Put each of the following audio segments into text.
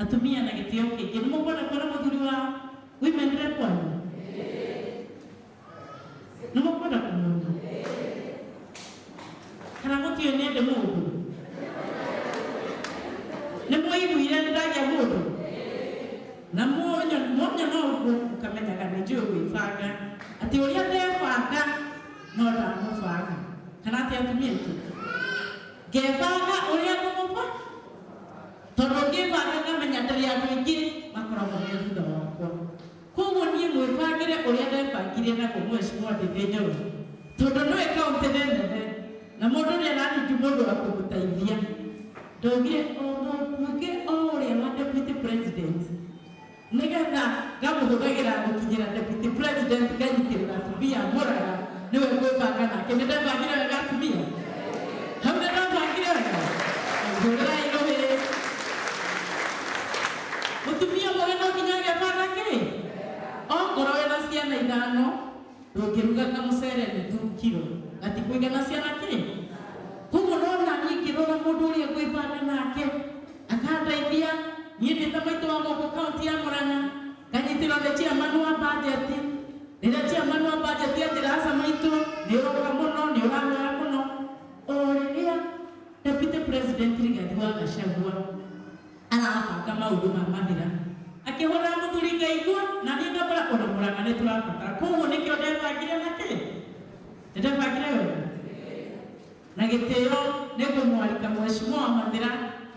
atumia na gitio kiki ni mubona kora muthuri wa women rep wanu ni mubona kumuna kana gutio nende mundu ni muiguire ndagia mundu na monyo no ukamenya kana njoo gwibanga ati uria ndebanga no ndamubanga kana ati atumia tu gebanga uria ngumuba tondo gebanga ngamenya ndari andu ingi makoragwo me thutha wakwa koguo nie mwibangire uria ndebangire na kumweciria ndithĩnyo tondo no ikaunti nene na mundu ni arani mundu wa kumutaithia ndogire omuke uria wa deputy president nigetha ngamuhuthagira gukinyira deputy president ganyitirira atumia moraga niwe gwibanga nake ndebangire wega atumia hau ndebangire wega ndora irohe mutumia mwe no kinyage banga ke ongoro wena ciana ithano ndungiruga na mucere ni 2 kilo ati kuigana ciana ke kumu nona nikirona mundu uria gwibanga nake akandaithia niende tamaito wa moko county ya Murang'a kanyitira the chairman wa budget rira chairman wa budget atira maito ni roka muno ni uranga muno oria deputy president Rigathi wa Gachagua arabanga maundu ma mathira akihora muthuri ngaigua na ni ngabara ona Murang'a ni turabatara koguo nikio ndebangire nake ndebangire wega na gitio ni kumwalika mheshimiwa Mathira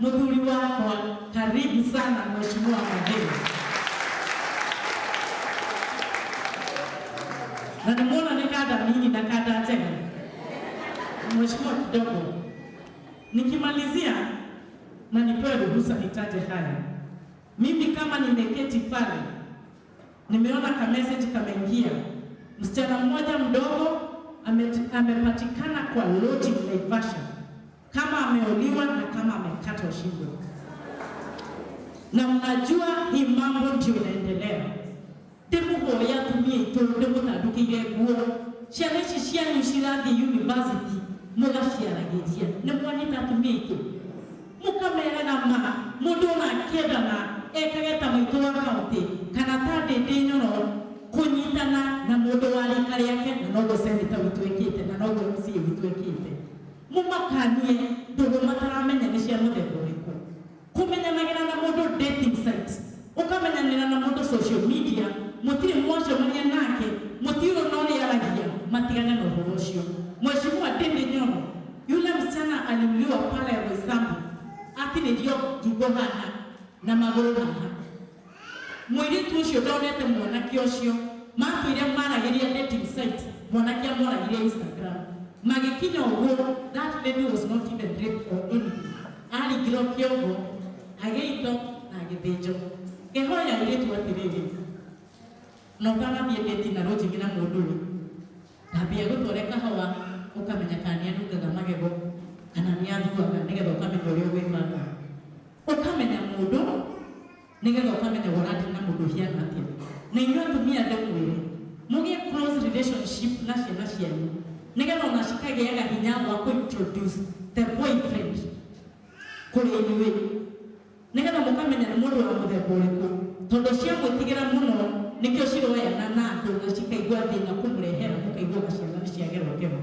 muthuri wakwa karibu sana mheshimiwa Mathira na nimeona nikada mingi na kada njega mheshimiwa kidogo nikimalizia na nipewe ruhusa nitaje haya mimi kama nimeketi pale nimeona ka message kameingia msichana mmoja mdogo amepatikana kwa lodging Naivasha kama ameoliwa na kama amekatwa shingo na mnajua hii mambo ndio inaendelea demuhoya tumie itondo mutandukire guo ciana ici cianyu cirathi university mugaciaragiria ni mwanita tumie ito mukamera na ma mundu na kenda na ekageta mwito wa kaunti kana tande ndinyoro kunyitana na mundu wa rika riake na no seneta witwekite na no MC witwekite mumakanie ndugu mataramenya ni cia muthemba uriku kumenyanagira na mundu dating sites ukamenyanira na mundu social media mutiri mmoja mwenye nake mutiro nori yaragia matigana na uhuru ucio mheshimiwa Ndindi Nyoro yule msichana aliuliwa pale ya Waislamu ati ndio kigohana na maguru haha mwiri tu ucio ndonete mwanake ucio matwire maragiria dating site mwanake amuragiria Instagram magikinya ugo that lady was not even raped or anything ali girokio ugo ageito na githijo kehoya ile tu atiriri no kana biedeti na roji gina muduri tabia gutoreka hawa ukamenya kania ndugaga magego kana ni athuaga nigetha ukamenya uria gwibanga ukamenya mundu nigetha ukamenya warati na mundu hiana atia na inyo atumia ndemwire mugie close relationship na ciana cianyu nigetha unashikagiaga hinya wa kuintroduce the boyfriend kuri inyuĩ nigetha mukamenya ni mundu wa muthemba uriku tondu cia gwitigira muno nikio ciroyana na andu na cikaigua thina kumurehera mukaigua ciana ni ciagerwo kero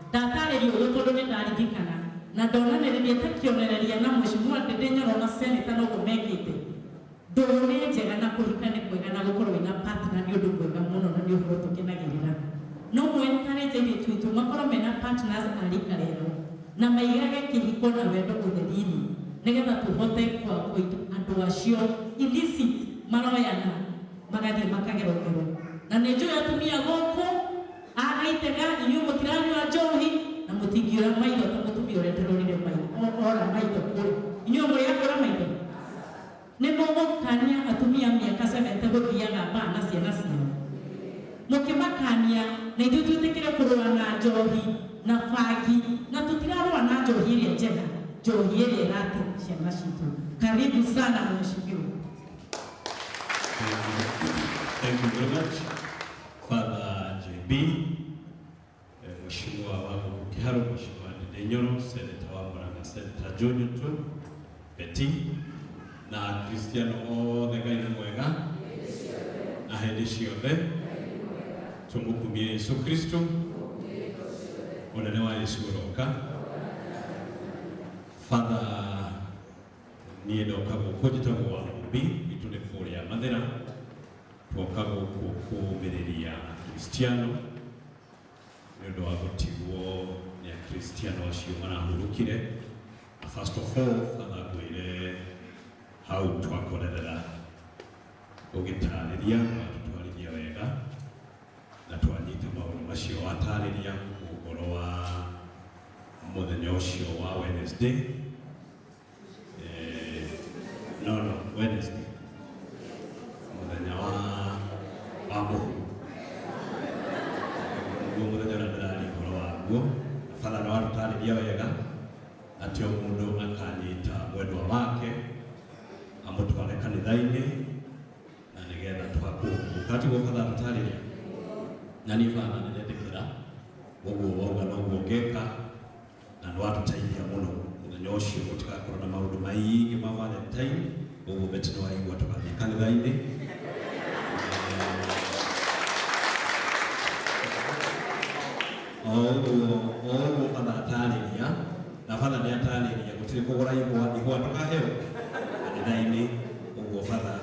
ndatarĩrio ũyũ tondũ nĩ ndarigikana na ndonanĩrĩria takĩonereria na mheshimiwa Ndindi Nyoro na seneta no gũmekĩte ndũrĩ njega na kũhika nĩ kwega na gũkorwo wĩna partner nĩ ũndũ mwega mũno na nĩ ũhoro tũkenagĩrĩra no mwenkarĩte airĩtu aitũ makorwo mena partners a rika rĩao na maigage kĩhiko na wendo ũtheri-inĩ nĩgetha tũhote andũ acio illicit maroyana magathiĩ makagerogero na nĩ njũĩ atumia gũkũ agaitega inyuĩ mũtiranyua njohi na mũtingiũra maitho ta mũtumia ũrĩa ndĩrorire maitho ora maitho kũrĩ inyuĩ mũrĩakũra maitho nĩ mũgũkania atumia mĩaka 70 gũthiaga mbaa na ciana ciao mũkĩmakania na ithuĩ twĩtĩkĩre kũrũa na njohi na bangi na tũtirarũa na njohi ĩrĩa njega njohi ĩrĩa ĩrate ciana citũ karibu sana mheshimiwa. Thank you very much, Father JB, Mheshimiwa wangu Kiharo, Mheshimiwa Ndindi Nyoro, Senator wa Murang'a, Senator John Betty, na Kristiano othe Ngai nĩ mwega na hĩndĩ ciothe. Tũmũkumie Yesu Kristo, ũnene wa Yesu ũroka. Father, niĩ ndoka gũkũ njĩtagwo wa Mũmbi, itũ nĩ kũrĩa Mathĩra. Twoka gũkũ kũũmĩrĩria Kristiano nĩ ũndũ wa gũtigwo nĩ Akristiano acio marahurũkire. First of all, Father, ngwĩre hau twakorerera ũgĩtarĩria watũtwarithia wega na twanyita maũndũ macio watarĩria ũhoro wa mũthenya ũcio wa Wednesday. Wednesday mũthenya wa mũhu guo mũthenya ũrĩa ndĩrari ũhoro waguo. Father, nĩ watũtarĩria wega atĩ o mũndũ akanyita mwendwa wake amũtware kanitha-inĩ na nĩgetha twakũũka. Tiguo Father atũtarĩria, na niĩ Father nĩndetĩkĩra ũguo wauga noguo ngeka, na nĩ watũteithia mũno mũthenya ũcio gũtigakorwo na maũndũ maingĩ ma Valentine. Ũguo beti nĩ waigua tũgathiĩ kanitha-inĩ. Ũguo Father atarĩria, na Father nĩ atarĩria gũtirĩ kũgũra ihũa tũkaheo kanitha-inĩ. Ũguo Father,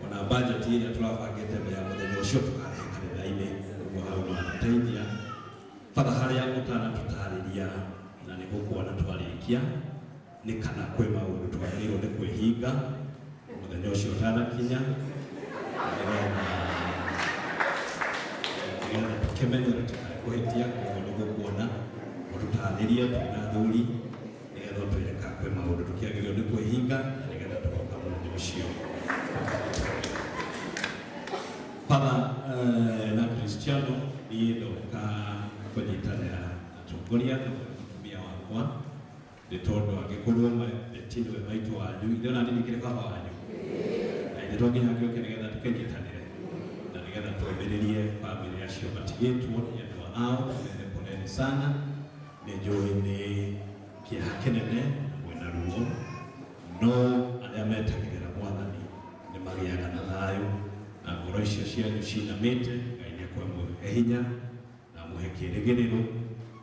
ona budget ĩrĩa tũrabangĩte mbere ya mũthenya ũcio tũkarehe kanitha-inĩ. Ũguo hau no atũteithia Father, harĩa ũtanatũtarĩria na nĩ gũkuona twarĩkia nĩ kana kwĩ maũndũ twagĩrĩirwo nĩ kwĩhinga mũthenya ũcio ũtanakinya, nĩgetha tũkĩmenyera tũkũhĩtia. Ũguo nĩ gũkuona ũtũtarĩrie twĩna athuri, nĩgetha ũtwĩre kana kwĩ maũndũ tũkĩagĩrĩirwo nĩ kwĩhinga, na nĩgetha tũgoka mũthenya ũcio. Father, na Kristiano niĩ ndoka kũnyitanĩra atongoria na mũtumia wakwa nĩ tondũ angĩkorwo Betty we maitũ wanyu, ndĩrona ndirikĩre baba wanyu, na ithe to nginya ngĩũke nĩgetha tũkĩnyitanĩre na nĩgetha tũũmĩrĩrie bamĩrĩ acio matigĩtwo nĩ andũ ao. Mene poleni sana, nĩ njũĩ nĩ kĩeha kĩnene mwĩna ruo, no arĩa metagĩrĩra Mwathani nĩ magĩaga na thayũ, na ngoro icio cianyu cinamĩte. Ngai nĩ akwamũhe hinya na mũhe kĩĩrĩgĩrĩro,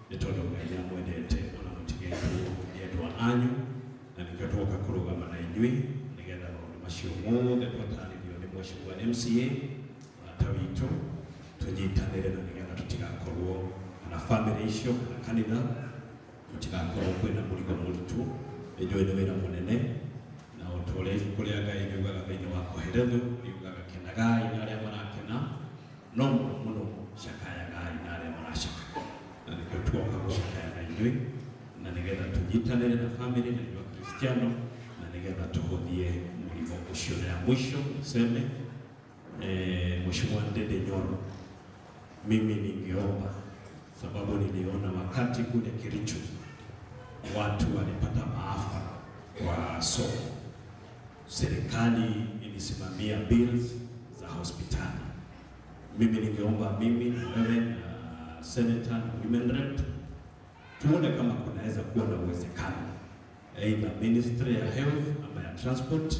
nĩ tondũ Ngai nĩ amwendete ona mũtigĩtwo nĩ endwa anyu, na nĩkĩo twoka kũrũgama na inyuĩ nĩgetha maũndũ macio mothe twatarĩrio nĩ Mheshimiwa MCA mũrata witũ tũnyitanĩre, na nĩgetha tũtigakorwo na bamĩrĩ icio kana kanitha tũtigakorwo kwĩna mũrigo mũritũ. Nĩ njũĩ nĩ wĩra mũnene, na o ta ũrĩa ibuku rĩa Ngai riugaga thĩinĩ wa Koheretho riugaga kenagai na arĩa marakena, no mũno mũno cakayagai na arĩa maracakaya. Na nĩkĩo twoka gũcakaya na inyuĩ, na nĩgetha tũnyitanĩre na bamĩrĩ na inyuĩ Akristiano, na nĩgetha tũhũthie mũrigo ũcio. Na ya mwisho niseme Mheshimiwa Ndindi Nyoro, mimi ningeomba, sababu niliona wakati kule Kericho watu walipata maafa kwa soko, serikali ilisimamia bills za hospitali. Mimi ningeomba mimi na wewe na Senator na Women Rep tuone kama kunaweza kuwa na uwezekano either Ministry ya Health ama ya Transport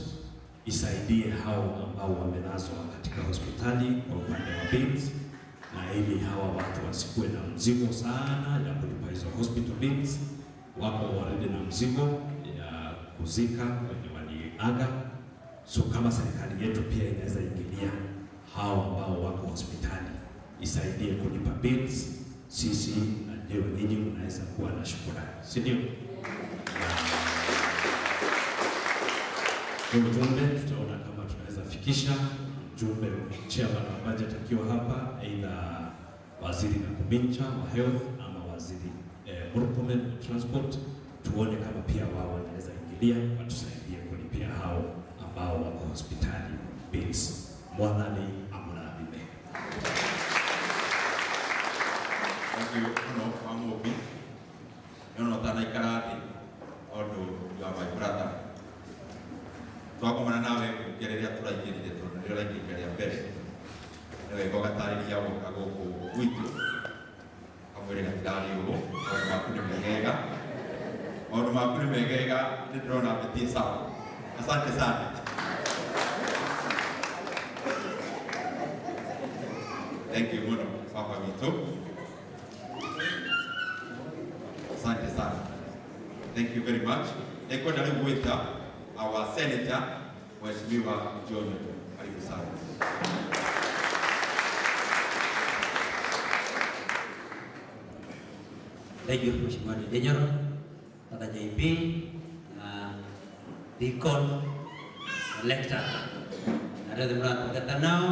isaidie hao ambao wamelazwa katika hospitali kwa upande wa bills, na ili hawa watu wasikuwe na mzigo sana ya kulipa hizo hospital bills. Wako already na mzigo ya kuzika wenye waliaga, so kama serikali yetu pia inaweza ingilia hao ambao wako hospitali isaidie kulipa bills, sisi na ndio ninyi mnaweza kuwa na shukrani, si ndio? Ujumbe tutaona kama tunaweza fikisha ujumbe chairman wa budget akiwa hapa, aidha waziri Nakhumicha wa health ama waziri Murkomen wa transport, tuone kama pia wao wanaweza ingilia watusaidie kulipia hao ambao wako hospitali bills. Mwathani amurathime. Thank you. No, I'm okay. No, tana ikarati odo ya my brother. Twakomana nawe kugereria turaingirire tondu ndio raingirire mbere. Niwe gogatariria goka gũkũ gwitũ kamwĩre gatari ũũ maũndũ maku nĩ megega, maũndũ maku nĩ megega, nĩ ndĩrona mbitie sawa. Asante sana. Thank you muno baba witũ. Asante sana. Thank you very much. Nikwenda rĩu gwĩta our senator Mheshimiwa John. Karibu sana. Thank you, Mheshimiwa General, Tata JP, Deacon, Lector. Ada yang berada now.